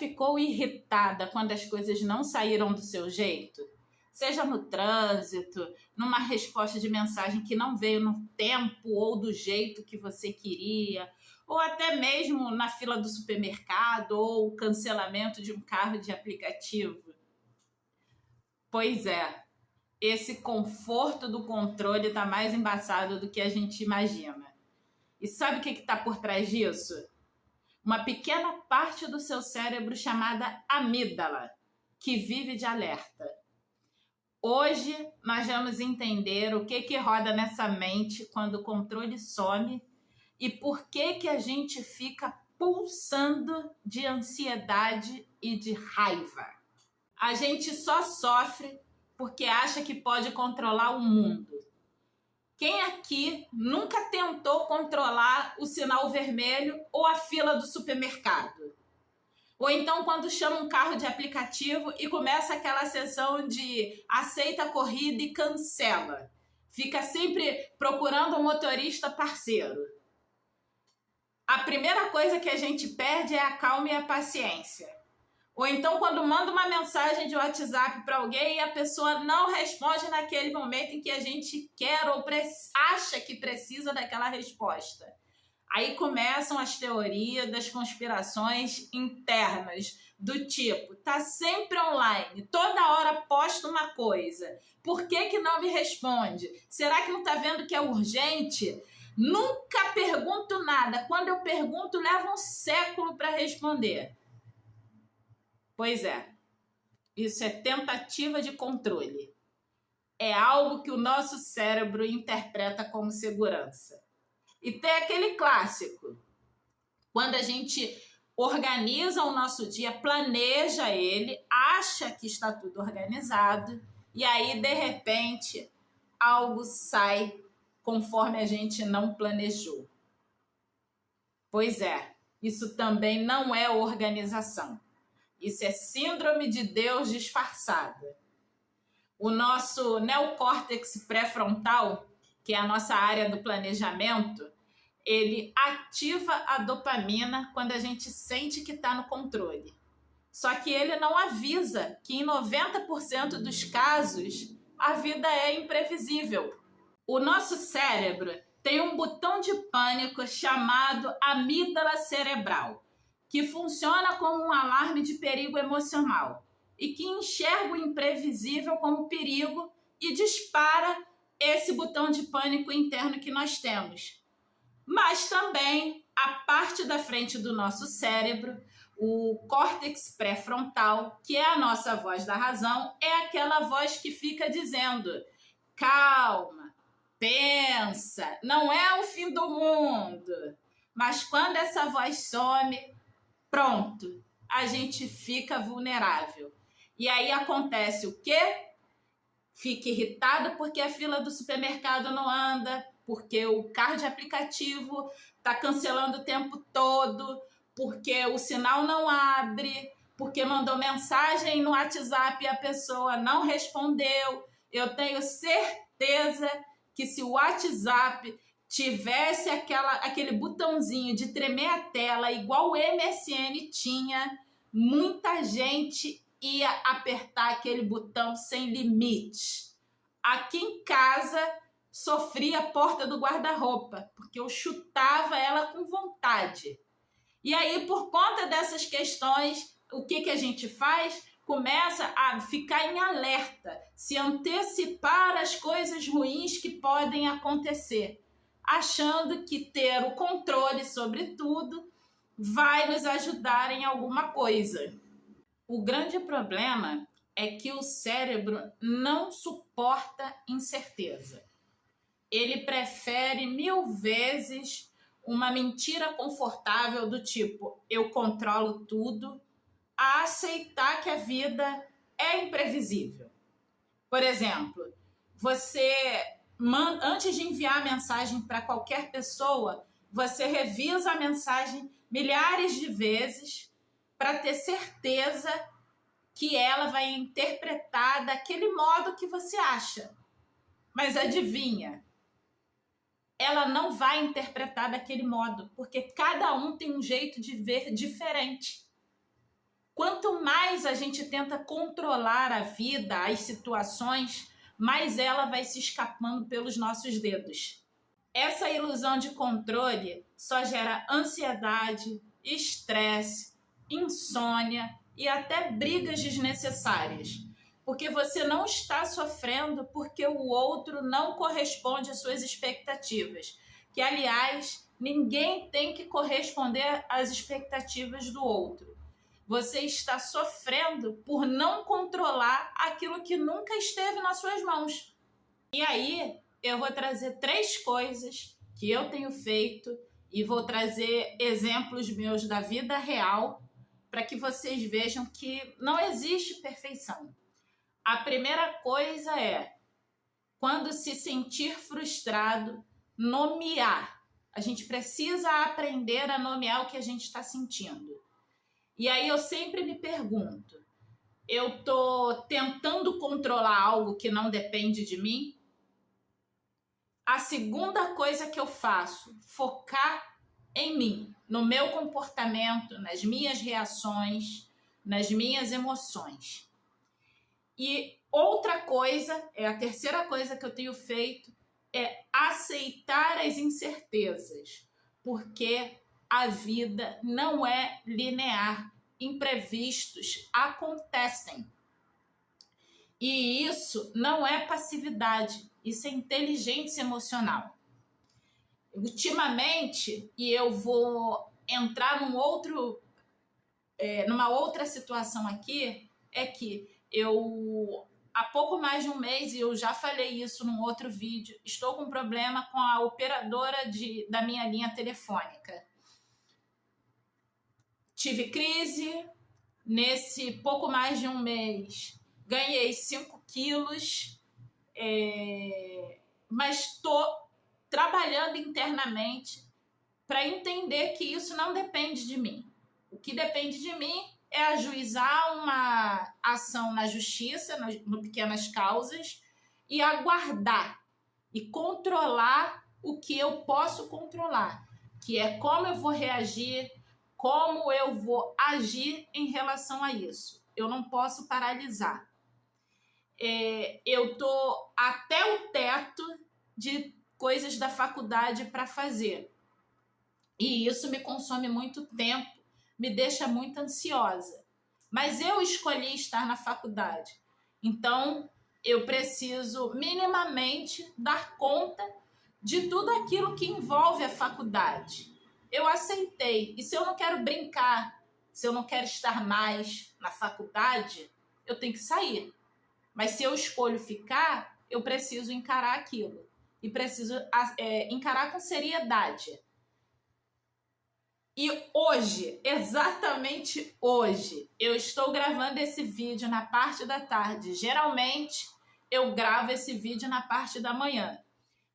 ficou irritada quando as coisas não saíram do seu jeito? Seja no trânsito, numa resposta de mensagem que não veio no tempo ou do jeito que você queria, ou até mesmo na fila do supermercado ou o cancelamento de um carro de aplicativo. Pois é, esse conforto do controle está mais embaçado do que a gente imagina. E sabe o que está por trás disso? Uma pequena parte do seu cérebro chamada amígdala, que vive de alerta. Hoje nós vamos entender o que roda nessa mente quando o controle some e por que a gente fica pulsando de ansiedade e de raiva. A gente só sofre porque acha que pode controlar o mundo. Quem aqui nunca tentou controlar o sinal vermelho ou a fila do supermercado? Ou então quando chama um carro de aplicativo e começa aquela sessão de aceita a corrida e cancela. Fica sempre procurando um motorista parceiro. A primeira coisa que a gente perde é a calma e a paciência. Ou então quando manda uma mensagem de WhatsApp para alguém e a pessoa não responde naquele momento em que a gente quer ou acha que precisa daquela resposta. Aí começam as teorias das conspirações internas, do tipo, tá sempre online, toda hora posta uma coisa. Por que não me responde? Será que não tá vendo que é urgente? Nunca pergunto nada. Quando eu pergunto, leva um século para responder. Pois é, isso é tentativa de controle. É algo que o nosso cérebro interpreta como segurança. E tem aquele clássico, quando a gente organiza o nosso dia, planeja ele, acha que está tudo organizado, e aí, de repente, algo sai conforme a gente não planejou. Pois é, isso também não é organização. Isso é síndrome de Deus disfarçada. O nosso neocórtex pré-frontal, que é a nossa área do planejamento, ele ativa a dopamina quando a gente sente que está no controle. Só que ele não avisa que em 90% dos casos a vida é imprevisível. O nosso cérebro tem um botão de pânico chamado amígdala cerebral, que funciona como um alarme de perigo emocional e que enxerga o imprevisível como perigo e dispara esse botão de pânico interno que nós temos. Mas também a parte da frente do nosso cérebro, o córtex pré-frontal, que é a nossa voz da razão, é aquela voz que fica dizendo: calma, pensa, não é o fim do mundo. Mas quando essa voz some, pronto, a gente fica vulnerável. E aí acontece o quê? Fica irritado porque a fila do supermercado não anda, porque o carro de aplicativo está cancelando o tempo todo, porque o sinal não abre, porque mandou mensagem no WhatsApp e a pessoa não respondeu. Eu tenho certeza que se o WhatsApp tivesse aquele botãozinho de tremer a tela, igual o MSN tinha, muita gente ia apertar aquele botão sem limite. Aqui em casa, sofria a porta do guarda-roupa, porque eu chutava ela com vontade. E aí, por conta dessas questões, o que a gente faz? Começa a ficar em alerta, se antecipar às coisas ruins que podem acontecer, achando que ter o controle sobre tudo vai nos ajudar em alguma coisa. O grande problema é que o cérebro não suporta incerteza. Ele prefere 1000 vezes uma mentira confortável do tipo eu controlo tudo, a aceitar que a vida é imprevisível. Por exemplo, você, antes de enviar a mensagem para qualquer pessoa, você revisa a mensagem milhares de vezes para ter certeza que ela vai interpretar daquele modo que você acha. Mas adivinha? Ela não vai interpretar daquele modo, porque cada um tem um jeito de ver diferente. Quanto mais a gente tenta controlar a vida, as situações, mais ela vai se escapando pelos nossos dedos. Essa ilusão de controle só gera ansiedade, estresse, insônia e até brigas desnecessárias. Porque você não está sofrendo porque o outro não corresponde às suas expectativas. Que, aliás, ninguém tem que corresponder às expectativas do outro. Você está sofrendo por não controlar aquilo que nunca esteve nas suas mãos. E aí, eu vou trazer 3 coisas que eu tenho feito e vou trazer exemplos meus da vida real para que vocês vejam que não existe perfeição. A primeira coisa é, quando se sentir frustrado, nomear. A gente precisa aprender a nomear o que a gente está sentindo. E aí eu sempre me pergunto, eu estou tentando controlar algo que não depende de mim? A segunda coisa que eu faço, focar em mim, no meu comportamento, nas minhas reações, nas minhas emoções. E outra coisa, a terceira coisa que eu tenho feito, é aceitar as incertezas, porque a vida não é linear, imprevistos acontecem. E isso não é passividade, isso é inteligência emocional. Ultimamente, e eu vou entrar numa outra situação aqui, é que eu, há pouco mais de um mês, e eu já falei isso num outro vídeo, estou com problema com a operadora da minha linha telefônica. Tive crise, nesse pouco mais de um mês, ganhei 5 quilos, mas estou trabalhando internamente para entender que isso não depende de mim. O que depende de mim é ajuizar uma ação na justiça, no pequenas causas, e aguardar e controlar o que eu posso controlar, que é como eu vou reagir, como eu vou agir em relação a isso. Eu não posso paralisar. Eu estou até o teto de coisas da faculdade para fazer. E isso me consome muito tempo, me deixa muito ansiosa. Mas eu escolhi estar na faculdade. Então, eu preciso minimamente dar conta de tudo aquilo que envolve a faculdade. Eu aceitei. E se eu não quero brincar, se eu não quero estar mais na faculdade, eu tenho que sair. Mas se eu escolho ficar, eu preciso encarar aquilo. E preciso encarar com seriedade. E hoje, exatamente hoje, eu estou gravando esse vídeo na parte da tarde. Geralmente, eu gravo esse vídeo na parte da manhã.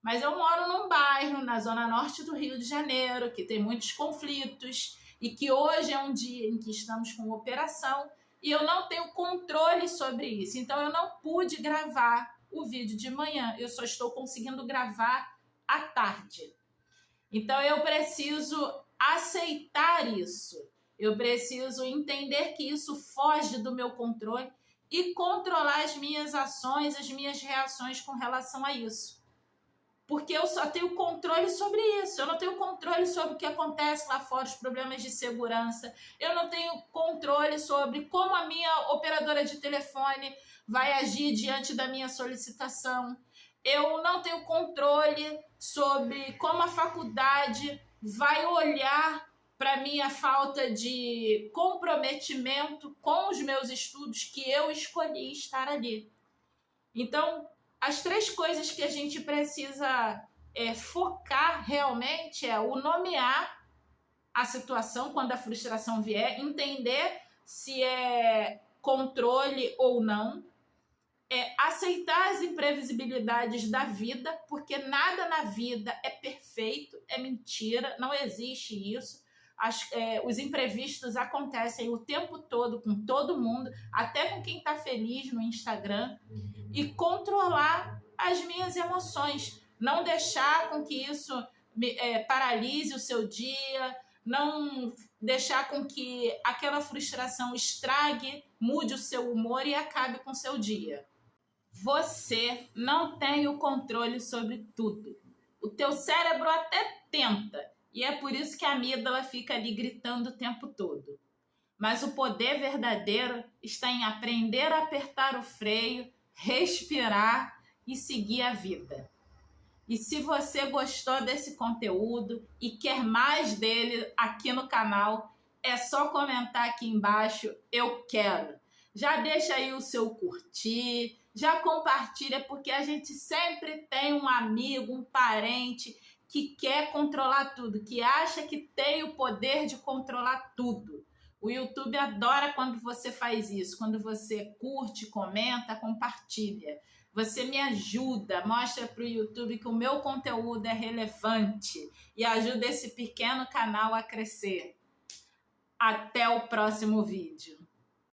Mas eu moro num bairro, na zona norte do Rio de Janeiro, que tem muitos conflitos e que hoje é um dia em que estamos com operação e eu não tenho controle sobre isso. Então, eu não pude gravar o vídeo de manhã. Eu só estou conseguindo gravar à tarde. Então, eu preciso aceitar isso. Eu preciso entender que isso foge do meu controle e controlar as minhas ações, as minhas reações com relação a isso. Porque eu só tenho controle sobre isso. Eu não tenho controle sobre o que acontece lá fora, os problemas de segurança. Eu não tenho controle sobre como a minha operadora de telefone vai agir diante da minha solicitação. Eu não tenho controle sobre como a faculdade vai olhar para minha falta de comprometimento com os meus estudos que eu escolhi estar ali. Então, as 3 coisas que a gente precisa focar realmente é o nomear a situação quando a frustração vier, entender se é controle ou não, aceitar as imprevisibilidades da vida, porque nada na vida é perfeito, é mentira, não existe isso. Os imprevistos acontecem o tempo todo com todo mundo, até com quem está feliz no Instagram, e controlar as minhas emoções, não deixar com que isso paralise o seu dia, não deixar com que aquela frustração estrague, mude o seu humor e acabe com o seu dia. Você não tem o controle sobre tudo. O teu cérebro até tenta, e é por isso que a amígdala fica ali gritando o tempo todo. Mas o poder verdadeiro está em aprender a apertar o freio, respirar e seguir a vida. E se você gostou desse conteúdo e quer mais dele aqui no canal, é só comentar aqui embaixo, eu quero. Já deixa aí o seu curtir, já compartilha, porque a gente sempre tem um amigo, um parente que quer controlar tudo, que acha que tem o poder de controlar tudo. O YouTube adora quando você faz isso, quando você curte, comenta, compartilha. Você me ajuda, mostra para o YouTube que o meu conteúdo é relevante e ajuda esse pequeno canal a crescer. Até o próximo vídeo.